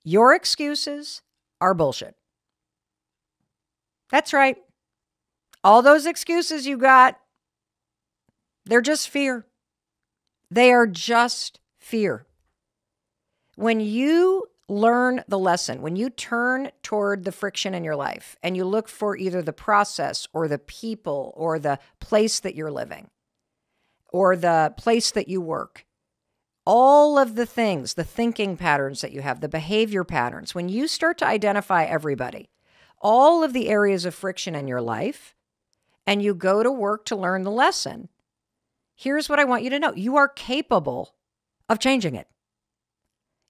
Your excuses are bullshit. That's right. All those excuses you got, they're just fear. They are just fear. When you learn the lesson, when you turn toward the friction in your life and you look for either the process or the people or the place that you're living or the place that you work, all of the things, the thinking patterns that you have, the behavior patterns, when you start to identify everybody, all of the areas of friction in your life, and you go to work to learn the lesson, here's what I want you to know. You are capable of changing it.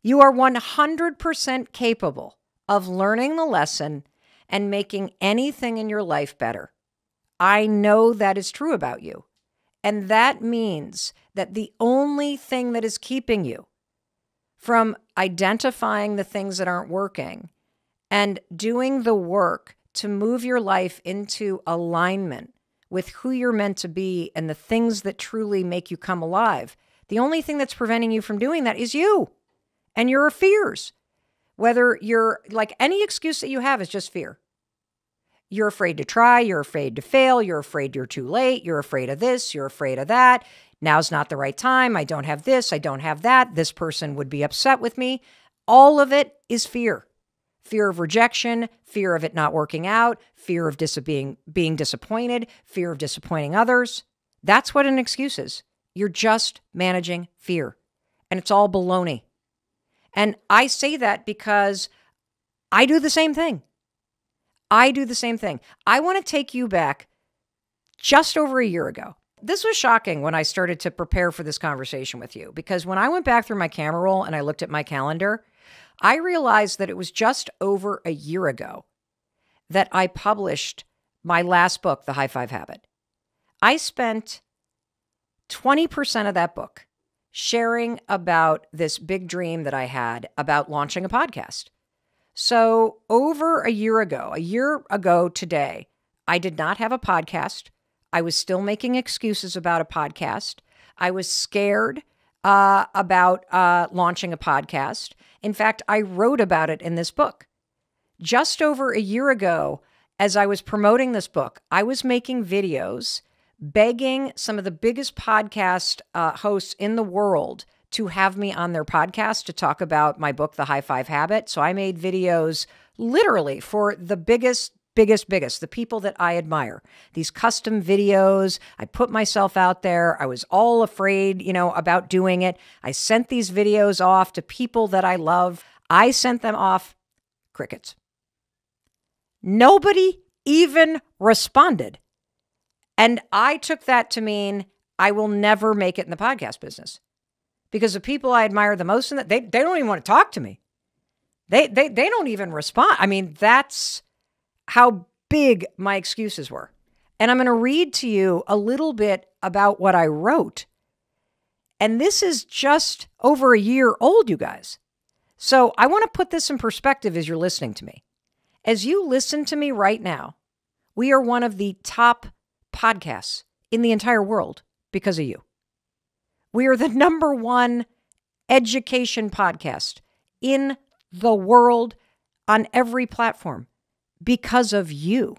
You are 100% capable of learning the lesson and making anything in your life better. I know that is true about you. And that means that the only thing that is keeping you from identifying the things that aren't working and doing the work to move your life into alignment with who you're meant to be and the things that truly make you come alive, the only thing that's preventing you from doing that is you and your fears. Whether you're like any excuse that you have is just fear. You're afraid to try. You're afraid to fail. You're afraid you're too late. You're afraid of this. You're afraid of that. Now's not the right time. I don't have this. I don't have that. This person would be upset with me. All of it is fear. Fear of rejection, fear of it not working out, fear of being disappointed, fear of disappointing others. That's what an excuse is. You're just managing fear. And it's all baloney. And I say that because I do the same thing. I do the same thing. I want to take you back just over a year ago. This was shocking when I started to prepare for this conversation with you, because when I went back through my camera roll and I looked at my calendar, I realized that it was just over a year ago that I published my last book, The High Five Habit. I spent 20% of that book sharing about this big dream that I had about launching a podcast. So over a year ago today, I did not have a podcast. I was still making excuses about a podcast. I was scared about launching a podcast. In fact, I wrote about it in this book. Just over a year ago, as I was promoting this book, I was making videos begging some of the biggest podcast hosts in the world to have me on their podcast to talk about my book, The High Five Habit. So I made videos literally for the biggest, the people that I admire. These custom videos. I put myself out there. I was all afraid, about doing it. I sent these videos off to people that I love. I sent them off. Crickets. Nobody even responded. And I took that to mean I will never make it in the podcast business. Because the people I admire the most in that, they don't even want to talk to me. They don't even respond. I mean, that's how big my excuses were. And I'm going to read to you a little bit about what I wrote. And this is just over a year old, you guys. So I want to put this in perspective as you're listening to me. As you listen to me right now, we are one of the top podcasts in the entire world because of you. We are the #1 education podcast in the world on every platform because of you.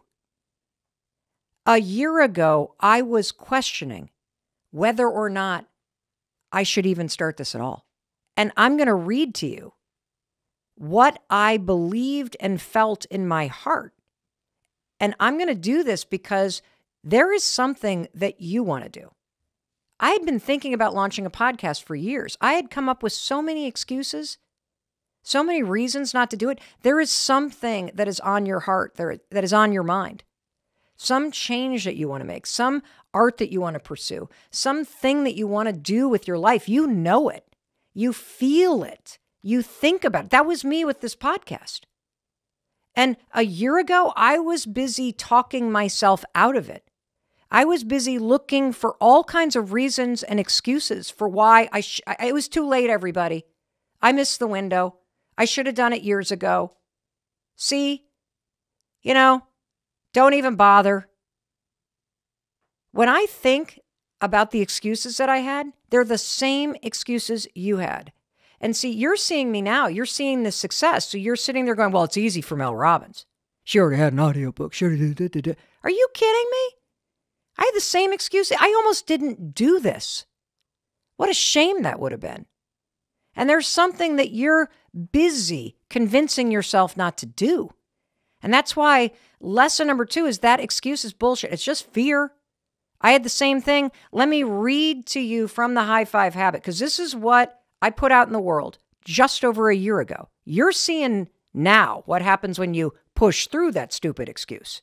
A year ago, I was questioning whether or not I should even start this at all. And I'm going to read to you what I believed and felt in my heart. And I'm going to do this because there is something that you want to do. I had been thinking about launching a podcast for years. I had come up with so many excuses, so many reasons not to do it. There is something that is on your heart, that is on your mind. Some change that you want to make, some art that you want to pursue, something that you want to do with your life. You know it. You feel it. You think about it. That was me with this podcast. And a year ago, I was busy talking myself out of it. I was busy looking for all kinds of reasons and excuses for why it was too late, everybody. I missed the window. I should have done it years ago. See, don't even bother. When I think about the excuses that I had, they're the same excuses you had. And see, you're seeing me now. You're seeing the success. So you're sitting there going, well, it's easy for Mel Robbins. She already had an audiobook. Are you kidding me? I had the same excuse. I almost didn't do this. What a shame that would have been. And there's something that you're busy convincing yourself not to do. And that's why lesson number 2 is that excuse is bullshit. It's just fear. I had the same thing. Let me read to you from the High Five Habit, because this is what I put out in the world just over a year ago. You're seeing now what happens when you push through that stupid excuse.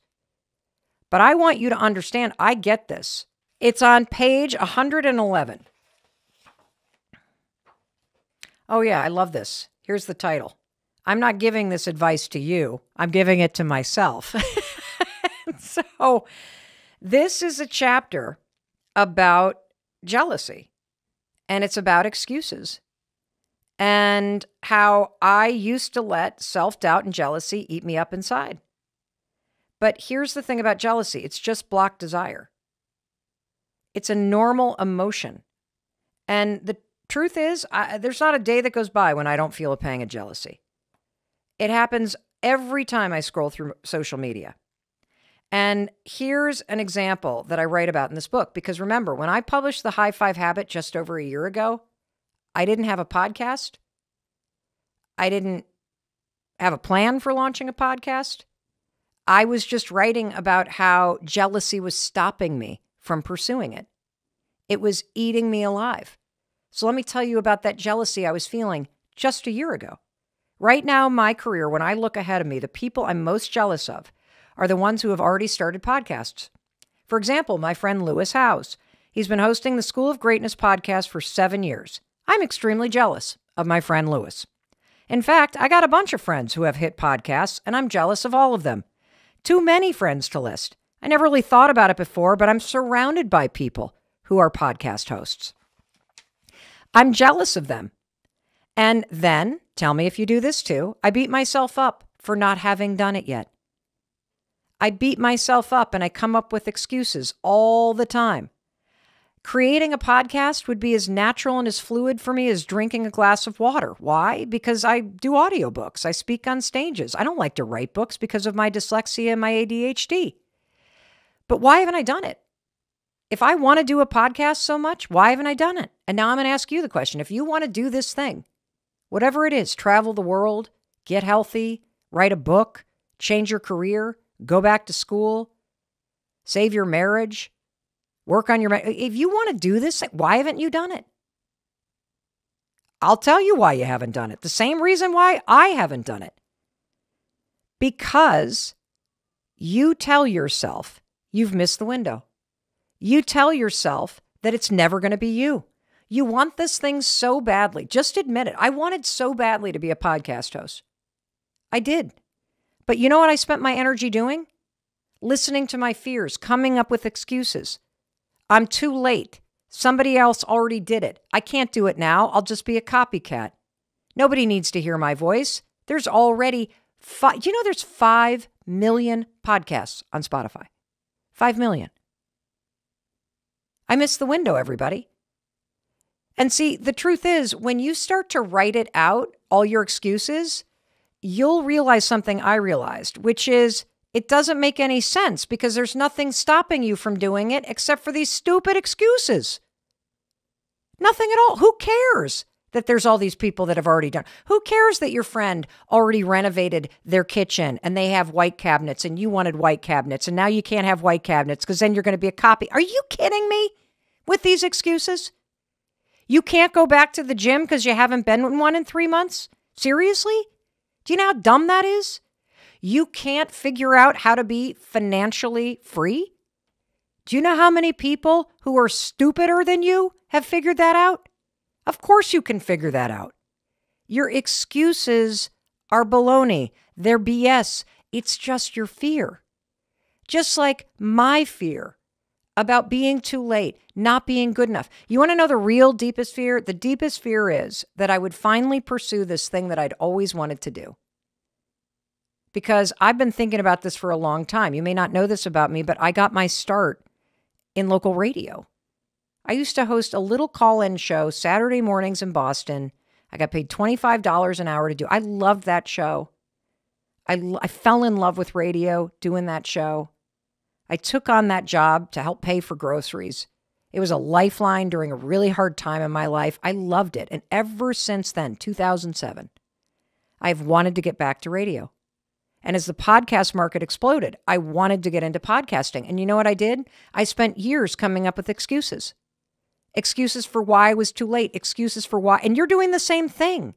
But I want you to understand, I get this. It's on page 111. Oh yeah, I love this. Here's the title. I'm not giving this advice to you. I'm giving it to myself. So this is a chapter about jealousy, and it's about excuses and how I used to let self-doubt and jealousy eat me up inside. But here's the thing about jealousy. It's just blocked desire. It's a normal emotion. And the truth is, there's not a day that goes by when I don't feel a pang of jealousy. It happens every time I scroll through social media. And here's an example that I write about in this book. Because remember, when I published the High Five Habit just over a year ago, I didn't have a podcast. I didn't have a plan for launching a podcast. I was just writing about how jealousy was stopping me from pursuing it. It was eating me alive. So let me tell you about that jealousy I was feeling just a year ago. Right now, my career, when I look ahead of me, the people I'm most jealous of are the ones who have already started podcasts. For example, my friend Lewis Howes. He's been hosting the School of Greatness podcast for 7 years. I'm extremely jealous of my friend Lewis. In fact, I got a bunch of friends who have hit podcasts, and I'm jealous of all of them. Too many friends to list. I never really thought about it before, but I'm surrounded by people who are podcast hosts. I'm jealous of them. And then, tell me if you do this too, I beat myself up for not having done it yet. I beat myself up and I come up with excuses all the time. Creating a podcast would be as natural and as fluid for me as drinking a glass of water. Why? Because I do audiobooks. I speak on stages. I don't like to write books because of my dyslexia and my ADHD. But why haven't I done it? If I want to do a podcast so much, why haven't I done it? And now I'm going to ask you the question. If you want to do this thing, whatever it is, travel the world, get healthy, write a book, change your career, go back to school, save your marriage, work on your marriage. If you want to do this, why haven't you done it? I'll tell you why you haven't done it. The same reason why I haven't done it. Because you tell yourself you've missed the window. You tell yourself that it's never going to be you. You want this thing so badly. Just admit it. I wanted so badly to be a podcast host. I did. But you know what I spent my energy doing? Listening to my fears, coming up with excuses. I'm too late. Somebody else already did it. I can't do it now. I'll just be a copycat. Nobody needs to hear my voice. There's already there's 5 million podcasts on Spotify. 5 million. I missed the window, everybody. And see, the truth is, when you start to write it out, all your excuses, you'll realize something I realized, which is it doesn't make any sense because there's nothing stopping you from doing it except for these stupid excuses. Nothing at all. Who cares that there's all these people that have already done? Who cares that your friend already renovated their kitchen and they have white cabinets and you wanted white cabinets and now you can't have white cabinets because then you're going to be a copy? Are you kidding me with these excuses? You can't go back to the gym because you haven't been in one in 3 months? Seriously? Do you know how dumb that is? You can't figure out how to be financially free? Do you know how many people who are stupider than you have figured that out? Of course you can figure that out. Your excuses are baloney. They're BS. It's just your fear. Just like my fear about being too late, not being good enough. You want to know the real deepest fear? The deepest fear is that I would finally pursue this thing that I'd always wanted to do. Because I've been thinking about this for a long time. You may not know this about me, but I got my start in local radio. I used to host a little call-in show Saturday mornings in Boston. I got paid $25 an hour to do. I loved that show. I fell in love with radio doing that show. I took on that job to help pay for groceries. It was a lifeline during a really hard time in my life. I loved it. And ever since then, 2007, I've wanted to get back to radio. And as the podcast market exploded, I wanted to get into podcasting. And you know what I did? I spent years coming up with excuses. Excuses for why I was too late. Excuses for why. And you're doing the same thing.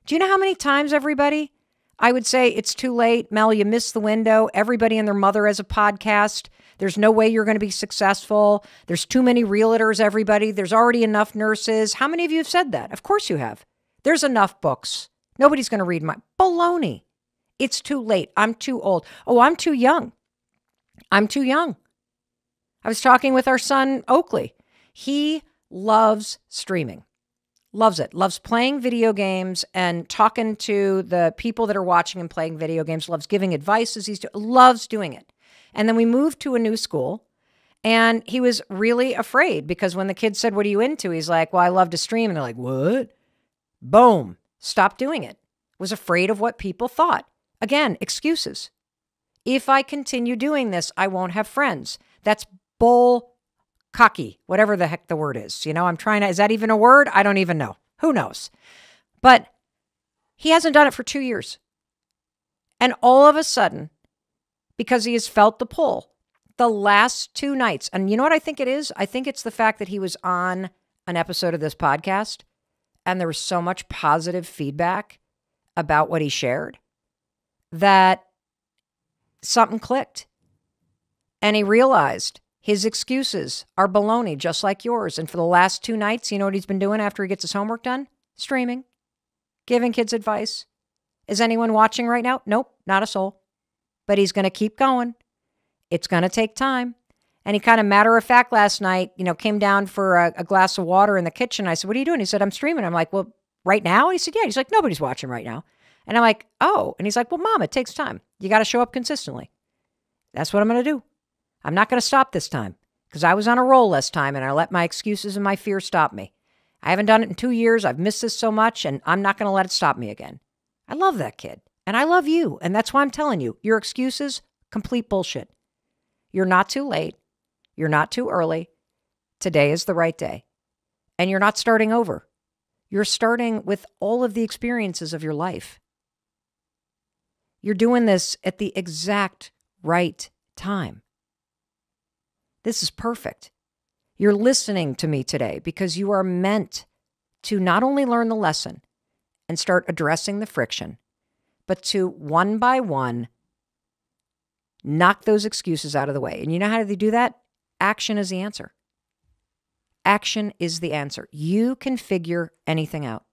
Do you know how many times, everybody, I would say, it's too late. Mel, you missed the window. Everybody and their mother has a podcast. There's no way you're going to be successful. There's too many realtors, everybody. There's already enough nurses. How many of you have said that? Of course you have. There's enough books. Nobody's going to read my baloney. It's too late. I'm too old. Oh, I'm too young. I'm too young. I was talking with our son, Oakley. He loves streaming. Loves it. Loves playing video games and talking to the people that are watching him playing video games. Loves giving advice as loves doing it. And then we moved to a new school, and he was really afraid because when the kids said, "What are you into?" He's like, "Well, I love to stream." And they're like, "What?" Boom. Stop doing it. Was afraid of what people thought. Again, excuses. If I continue doing this, I won't have friends. That's bull cocky, whatever the heck the word is. You know, is that even a word? I don't even know. Who knows? But he hasn't done it for 2 years. And all of a sudden, because he has felt the pull, the last 2 nights, and you know what I think it is? I think it's the fact that he was on an episode of this podcast and there was so much positive feedback about what he shared that something clicked. And he realized his excuses are baloney, just like yours. And for the last 2 nights, you know what he's been doing after he gets his homework done? Streaming, giving kids advice. Is anyone watching right now? Nope, not a soul. But he's going to keep going. It's going to take time. And he kind of matter of fact last night, came down for a glass of water in the kitchen. I said, "What are you doing?" He said, "I'm streaming." I'm like, "Well, right now?" He said, "Yeah." He's like, "Nobody's watching right now." And I'm like, "Oh." And he's like, "Well, Mom, it takes time. You got to show up consistently." That's what I'm going to do. I'm not going to stop this time because I was on a roll last time and I let my excuses and my fear stop me. I haven't done it in 2 years. I've missed this so much and I'm not going to let it stop me again. I love that kid and I love you. And that's why I'm telling you, your excuses, complete bullshit. You're not too late. You're not too early. Today is the right day. And you're not starting over. You're starting with all of the experiences of your life. You're doing this at the exact right time. This is perfect. You're listening to me today because you are meant to not only learn the lesson and start addressing the friction, but to one by one, knock those excuses out of the way. And you know how they do that? Action is the answer. Action is the answer. You can figure anything out.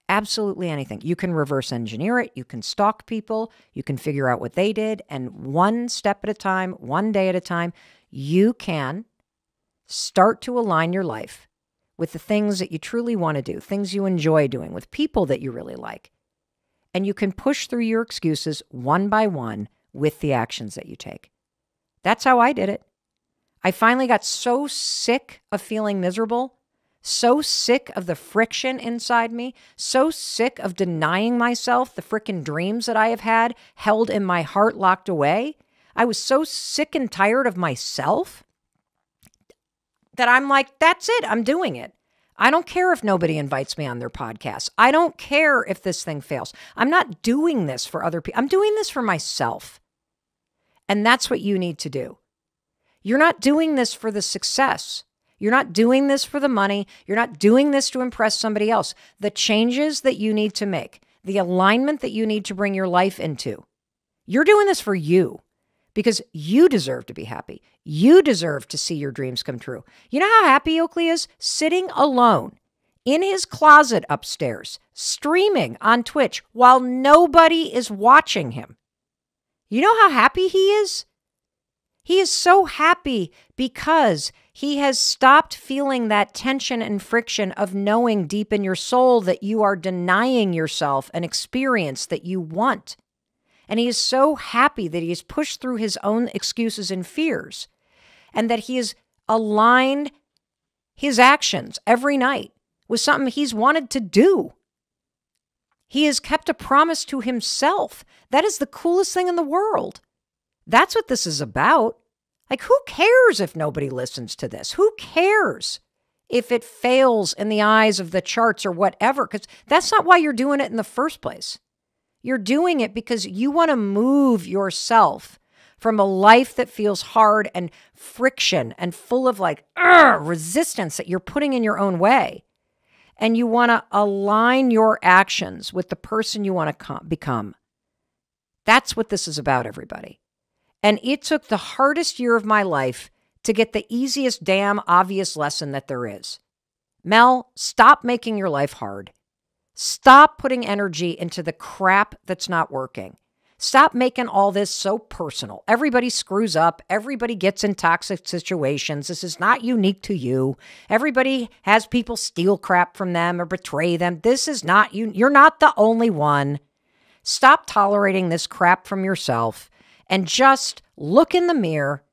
Absolutely anything. You can reverse engineer it. You can stalk people. You can figure out what they did. And one step at a time, one day at a time, you can start to align your life with the things that you truly want to do, things you enjoy doing, with people that you really like. And you can push through your excuses one by one with the actions that you take. That's how I did it. I finally got so sick of feeling miserable, so sick of the friction inside me, so sick of denying myself the frickin' dreams that I have had held in my heart locked away. I was so sick and tired of myself that I'm like, that's it. I'm doing it. I don't care if nobody invites me on their podcast. I don't care if this thing fails. I'm not doing this for other people. I'm doing this for myself. And that's what you need to do. You're not doing this for the success. You're not doing this for the money. You're not doing this to impress somebody else. The changes that you need to make, the alignment that you need to bring your life into, you're doing this for you because you deserve to be happy. You deserve to see your dreams come true. You know how happy Oakley is? Sitting alone in his closet upstairs, streaming on Twitch while nobody is watching him. You know how happy he is? He is so happy because he has stopped feeling that tension and friction of knowing deep in your soul that you are denying yourself an experience that you want. And he is so happy that he has pushed through his own excuses and fears and that he has aligned his actions every night with something he's wanted to do. He has kept a promise to himself. That is the coolest thing in the world. That's what this is about. Like, who cares if nobody listens to this? Who cares if it fails in the eyes of the charts or whatever? Because that's not why you're doing it in the first place. You're doing it because you want to move yourself from a life that feels hard and friction and full of like resistance that you're putting in your own way. And you want to align your actions with the person you want to become. That's what this is about, everybody. And it took the hardest year of my life to get the easiest damn obvious lesson that there is. Mel, stop making your life hard. Stop putting energy into the crap that's not working. Stop making all this so personal. Everybody screws up. Everybody gets in toxic situations. This is not unique to you. Everybody has people steal crap from them or betray them. This is not you. You're not the only one. Stop tolerating this crap from yourself and just look in the mirror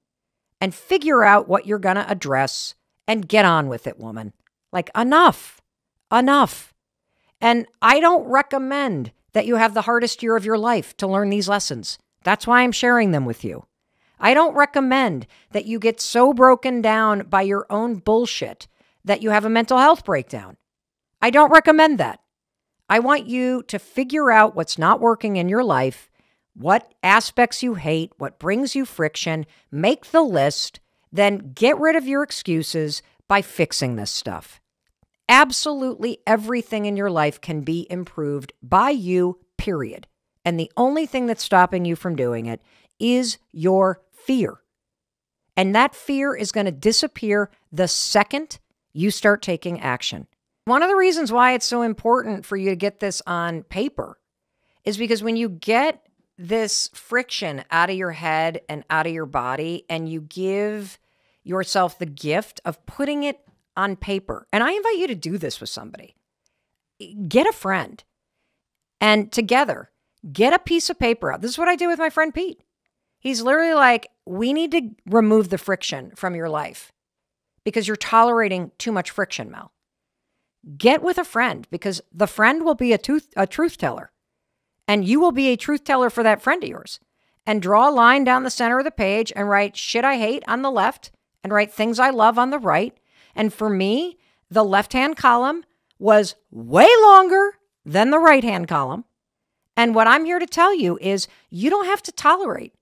and figure out what you're going to address and get on with it, woman. Like, enough. And I don't recommend that you have the hardest year of your life to learn these lessons. That's why I'm sharing them with you. I don't recommend that you get so broken down by your own bullshit that you have a mental health breakdown. I don't recommend that. I want you to figure out what's not working in your life, what aspects you hate, what brings you friction, make the list, then get rid of your excuses by fixing this stuff. Absolutely everything in your life can be improved by you, period. And the only thing that's stopping you from doing it is your fear. And that fear is going to disappear the second you start taking action. One of the reasons why it's so important for you to get this on paper is because when you get this friction out of your head and out of your body and you give yourself the gift of putting it on paper, and I invite you to do this with somebody. Get a friend and together get a piece of paper out. This is what I did with my friend Pete. He's literally like, we need to remove the friction from your life because you're tolerating too much friction, Mel. Get with a friend because the friend will be a truth teller. And you will be a truth teller for that friend of yours. And draw a line down the center of the page and write shit I hate on the left and write things I love on the right. And for me, the left-hand column was way longer than the right-hand column. And what I'm here to tell you is you don't have to tolerate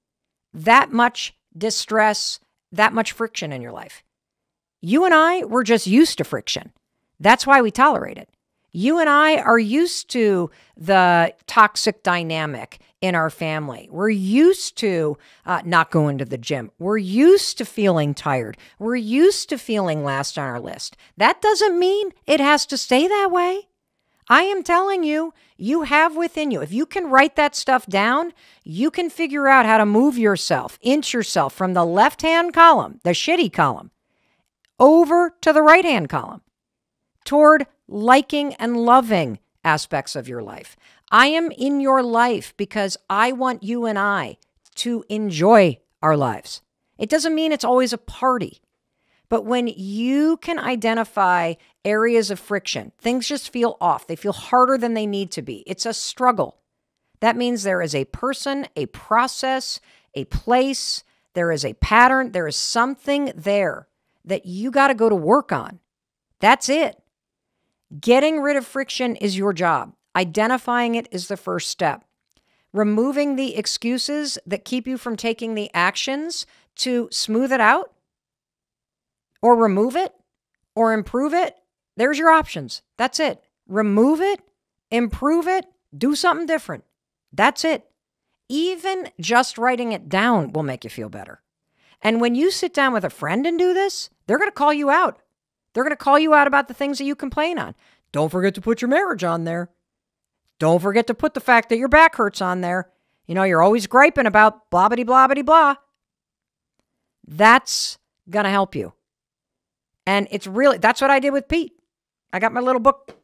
that much distress, that much friction in your life. You and I, we're just used to friction. That's why we tolerate it. You and I are used to the toxic dynamic in our family. We're used to not going to the gym. We're used to feeling tired. We're used to feeling last on our list. That doesn't mean it has to stay that way. I am telling you, you have within you. If you can write that stuff down, you can figure out how to move yourself, inch yourself from the left-hand column, the shitty column, over to the right-hand column, toward liking and loving aspects of your life. I am in your life because I want you and I to enjoy our lives. It doesn't mean it's always a party, but when you can identify areas of friction, things just feel off. They feel harder than they need to be. It's a struggle. That means there is a person, a process, a place, there is a pattern, there is something there that you got to go to work on. That's it. Getting rid of friction is your job. Identifying it is the first step. Removing the excuses that keep you from taking the actions to smooth it out or remove it or improve it, there's your options. That's it. Remove it, improve it, do something different. That's it. Even just writing it down will make you feel better. And when you sit down with a friend and do this, they're going to call you out. They're going to call you out about the things that you complain on. Don't forget to put your marriage on there. Don't forget to put the fact that your back hurts on there. You know, you're always griping about blah, blah, blah, blah, blah. That's going to help you. And it's really, that's what I did with Pete. I got my little book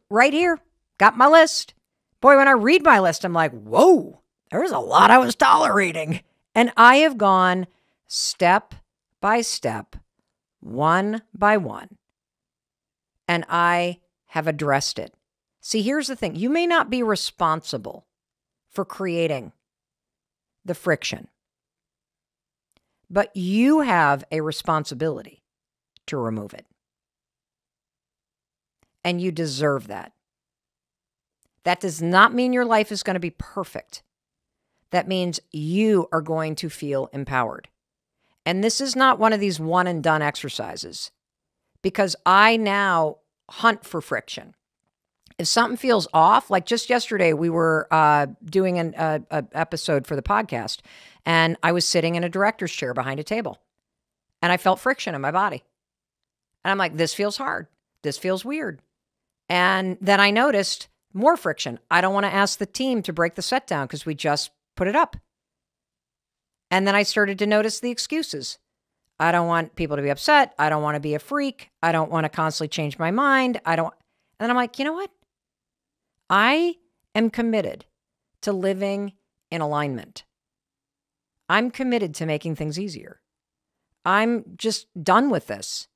right here. Got my list. Boy, when I read my list, I'm like, whoa, there's a lot I was tolerating. And I have gone step by step, one by one. And I have addressed it See, here's the thing. You may not be responsible for creating the friction, but you have a responsibility to remove it. And you deserve that. That does not mean your life is going to be perfect. That means you are going to feel empowered. And this is not one of these one and done exercises, because I now hunt for friction. If something feels off, like just yesterday, we were doing an episode for the podcast, and I was sitting in a director's chair behind a table, and I felt friction in my body. And I'm like, this feels hard. This feels weird. And then I noticed more friction. I don't want to ask the team to break the set down because we just put it up. And then I started to notice the excuses. I don't want people to be upset. I don't want to be a freak. I don't want to constantly change my mind. And then I'm like, you know what? I am committed to living in alignment. I'm committed to making things easier. I'm just done with this.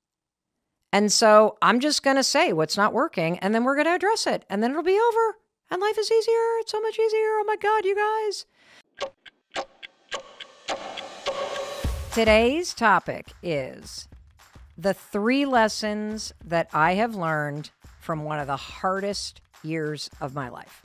And so I'm just going to say what's not working, and then we're going to address it, and then it'll be over, and life is easier. It's so much easier. Oh my God, you guys. Today's topic is the 3 lessons that I have learned from one of the hardest years of my life.